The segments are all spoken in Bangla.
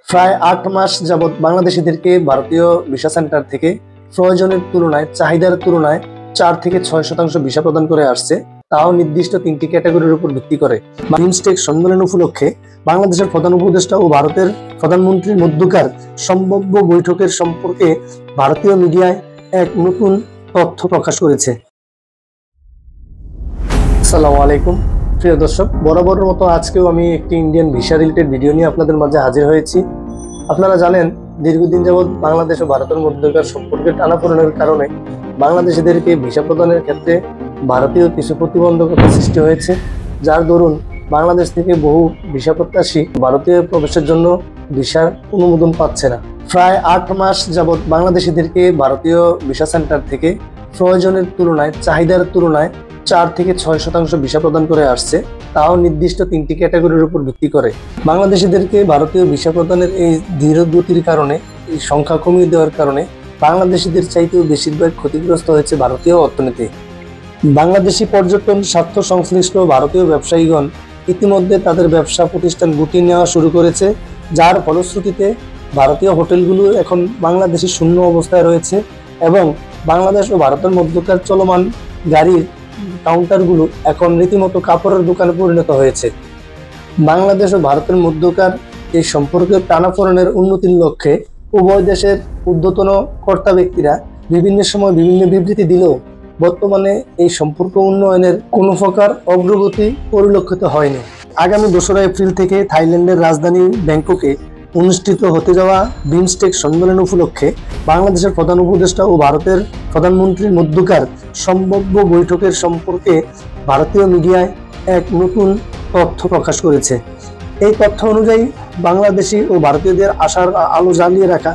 প্রায় ৮ মাস যাবৎ বাংলাদেশিদেরকে ভারতীয় ভিসা সেন্টার থেকে প্রয়োজনের তুলনায় চাহিদার তুলনায় ৪ থেকে ৬% ভিসা প্রদান করে আসছে, তাও নির্দিষ্ট ৩টি ক্যাটাগরির উপর ভিত্তি করে। বিমস্টেক সম্মেলন উপলক্ষে বাংলাদেশের প্রধান উপদেষ্টা ও ভারতের প্রধানমন্ত্রীর মধ্যকার সম্ভাব্য বৈঠকের সম্পর্কে ভারতীয় মিডিয়ায় এক নতুন তথ্য প্রকাশ করেছে। আসসালামু আলাইকুম প্রিয় দর্শক, বরাবরের মতো আজকেও আমি একটি ইন্ডিয়ান ভিসা রিলেটেড ভিডিও নিয়ে আপনাদের মাঝে হাজির হয়েছি। আপনারা জানেন, দীর্ঘদিন যাবৎ বাংলাদেশ ও ভারতের মধ্যকার সম্পর্কের টানাপোড়েনের কারণে বাংলাদেশিদেরকে ভিসা প্রদানের ক্ষেত্রে ভারতীয় কিছু প্রতিবন্ধকতা সৃষ্টি হয়েছে, যার দরুন বাংলাদেশ থেকে বহু ভিসা প্রত্যাশী ভারতীয় প্রবেশের জন্য ভিসার অনুমোদন পাচ্ছে না। প্রায় ৮ মাস যাবৎ বাংলাদেশিদেরকে ভারতীয় ভিসা সেন্টার থেকে প্রয়োজনের তুলনায় চাহিদার তুলনায় ৪ থেকে ৬% ভিসা প্রদান করে আসছে, তাও নির্দিষ্ট ৩টি ক্যাটাগরির উপর ভিত্তি করে। বাংলাদেশিদেরকে ভারতীয় ভিসা প্রদানের এই ধীর গতির কারণে, এই সংখ্যা কমিয়ে দেওয়ার কারণে বাংলাদেশিদের চাইতেও বেশিরভাগ ক্ষতিগ্রস্ত হয়েছে ভারতীয় অর্থনীতি। বাংলাদেশি পর্যটন স্বার্থ সংশ্লিষ্ট ভারতীয় ব্যবসায়ীগণ ইতিমধ্যে তাদের ব্যবসা প্রতিষ্ঠান গুটিয়ে নেওয়া শুরু করেছে, যার ফলশ্রুতিতে ভারতীয় হোটেলগুলো এখন বাংলাদেশি শূন্য অবস্থায় রয়েছে এবং বাংলাদেশ ও ভারতের মধ্যকার চলমান গাড়ির কাউন্টারগুলো এখন রীতিমতো কাপড়ের দোকানে পরিণত হয়েছে। বাংলাদেশ ও ভারতের মধ্যকার এই সম্পর্কের টানাপোড়েনের উন্নতির লক্ষ্যে উভয় দেশের ঊর্ধ্বতন কর্তা ব্যক্তিরা বিভিন্ন সময় বিভিন্ন বিবৃতি দিলেও বর্তমানে এই সম্পর্ক উন্নয়নের কোনো প্রকার অগ্রগতি পরিলক্ষিত হয়নি। আগামী ২রা এপ্রিল থেকে থাইল্যান্ডের রাজধানী ব্যাংককে অনুষ্ঠিত হতে যাওয়া বিমস্টেক সম্মেলন উপলক্ষে বাংলাদেশের প্রধান উপদেষ্টা ও ভারতের প্রধানমন্ত্রীর মধ্যকার সম্ভাব্য বৈঠকের সম্পর্কে ভারতীয় মিডিয়ায় এক নতুন তথ্য প্রকাশ করেছে। এই তথ্য অনুযায়ী বাংলাদেশি ও ভারতীয়দের আশার আলো জ্বালিয়ে রাখা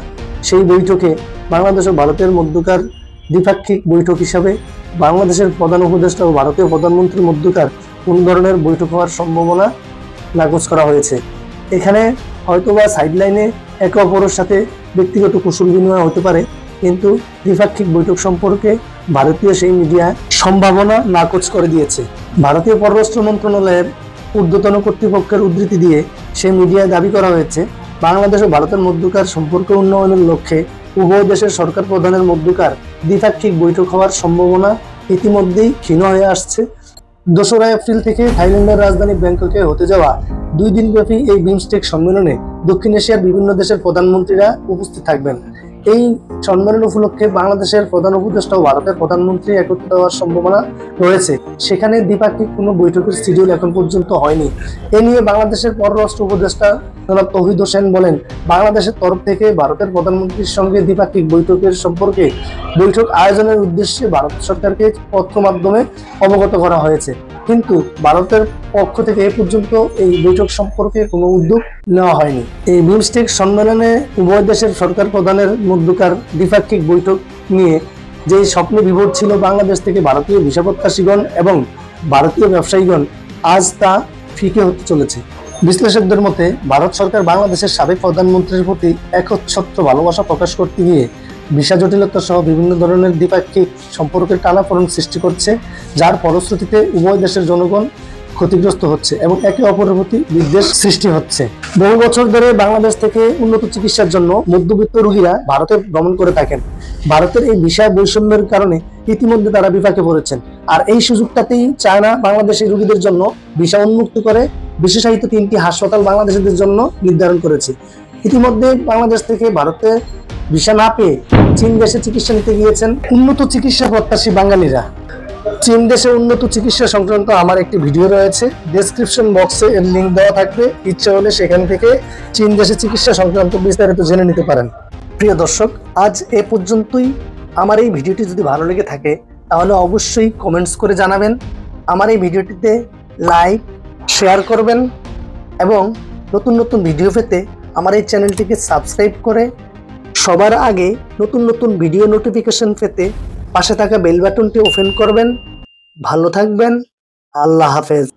সেই বৈঠকে বাংলাদেশ ও ভারতের মধ্যকার দ্বিপাক্ষিক বৈঠক হিসাবে বাংলাদেশের প্রধান উপদেষ্টা ও ভারতীয় প্রধানমন্ত্রীর মধ্যকার কোন ধরনের বৈঠক হওয়ার সম্ভাবনা নাকচ করা হয়েছে। এখানে হয়তোবা সাইডলাইনে একে অপরের সাথে ব্যক্তিগত কুশল বিনিময় হতে পারে, কিন্তু দ্বিপাক্ষিক বৈঠক সম্পর্কে ভারতীয় সেই মিডিয়া সম্ভাবনা নাকচ করে দিয়েছে। ভারতীয় পররাষ্ট্র মন্ত্রণালয়ের ঊর্ধ্বতন কর্তৃপক্ষের উদ্ধৃতি দিয়ে সেই মিডিয়ায় দাবি করা হয়েছে, বাংলাদেশ ও ভারতের মধ্যকার সম্পর্ক উন্নয়নের লক্ষ্যে উভয় দেশের সরকার প্রধানের মধ্যকার দ্বিপাক্ষিক বৈঠক হওয়ার সম্ভাবনা ইতিমধ্যেই ক্ষীণ হয়ে আসছে। ২রা এপ্রিল থেকে থাইল্যান্ডের রাজধানী ব্যাংককে হতে যাওয়া ২ দিনব্যাপী এই বিমস্টেক সম্মেলনে দক্ষিণ এশিয়ার বিভিন্ন দেশের প্রধানমন্ত্রীরা উপস্থিত থাকবেন। এই সম্মেলন উপলক্ষে বাংলাদেশের প্রধান উপদেষ্টা ও ভারতের প্রধানমন্ত্রী একত্রিত হওয়ার সম্ভাবনা রয়েছে। সেখানে দ্বিপাক্ষিক কোনো বৈঠকের শিডিউল এখন পর্যন্ত হয়নি। এ নিয়ে বাংলাদেশের পররাষ্ট্র উপদেষ্টা জনাব তৌহিদ হোসেন বলেন, বাংলাদেশের তরফ থেকে ভারতের প্রধানমন্ত্রীর সঙ্গে দ্বিপাক্ষিক বৈঠকের সম্পর্কে বৈঠক আয়োজনের উদ্দেশ্যে ভারত সরকারকে পত্র মাধ্যমে অবগত করা হয়েছে, কিন্তু ভারতের পক্ষ থেকে এ পর্যন্ত এই বৈঠক সম্পর্কে কোনো উদ্যোগ নেওয়া হয়নি। এই বিমস্টেক সম্মেলনে উভয় দেশের সরকার প্রধানের মধ্যকার দ্বিপাক্ষিক বৈঠক নিয়ে যে স্বপ্নে বিভোর ছিল বাংলাদেশ থেকে ভারতীয় ভিসা প্রত্যাশীগণ এবং ভারতীয় ব্যবসায়ীগণ, আজ তা ফিকে হতে চলেছে। বিশ্লেষকদের মতে ভারত সরকার বাংলাদেশের সাবেক প্রধানমন্ত্রীর প্রতি একচ্ছত্র ভালোবাসা প্রকাশ করতে গিয়ে ভিসা জটিলতা সহ বিভিন্ন ধরনের দ্বিপাক্ষিক সম্পর্কের টানাপোড়েন সৃষ্টি করছে, যার ফলশ্রুতিতে উভয় দেশের জনগণ ক্ষতিগ্রস্ত হচ্ছে এবং একে অপরের প্রতি বিদ্বেষ সৃষ্টি হচ্ছে। বহু বছর ধরে বাংলাদেশ থেকে উন্নত চিকিৎসার জন্য মধ্যবিত্ত রোগীরা ভারতে ভ্রমণ করে থাকেন। ভারতের এই ভিসা বৈষম্যের কারণে ইতিমধ্যে তারা বিপাকে পড়েছেন, আর এই সুযোগটাতেই চায়না বাংলাদেশের রোগীদের জন্য ভিসা উন্মুক্ত করে বিশেষায়িত 3টি হাসপাতাল বাংলাদেশিদের জন্য নির্ধারণ করেছে। ইতিমধ্যে বাংলাদেশ থেকে ভারতে ভিসা না পেয়ে চীন দেশে চিকিৎসা নিতে গিয়েছেন উন্নত চিকিৎসা প্রত্যাশী বাঙালিরা। চীন দেশে উন্নত চিকিৎসা সংক্রান্ত আমার একটি ভিডিও রয়েছে, ডেসক্রিপশন বক্সে এর লিঙ্ক দেওয়া থাকবে, ইচ্ছা হলে সেখান থেকে চীন দেশে চিকিৎসা সংক্রান্ত বিস্তারিত জেনে নিতে পারেন। প্রিয় দর্শক, আজ এ পর্যন্তই। আমার এই ভিডিওটি যদি ভালো লেগে থাকে তাহলে অবশ্যই কমেন্টস করে জানাবেন, আমার এই ভিডিওটিতে লাইক শেয়ার করবেন এবং নতুন নতুন ভিডিও পেতে আমার এই চ্যানেলটিকে সাবস্ক্রাইব করে সবার আগে নতুন নতুন ভিডিও নোটিফিকেশন পেতে পাশে থাকা বেল বাটনটি ওপেন করবেন। ভালো থাকবেন, আল্লাহ হাফেজ।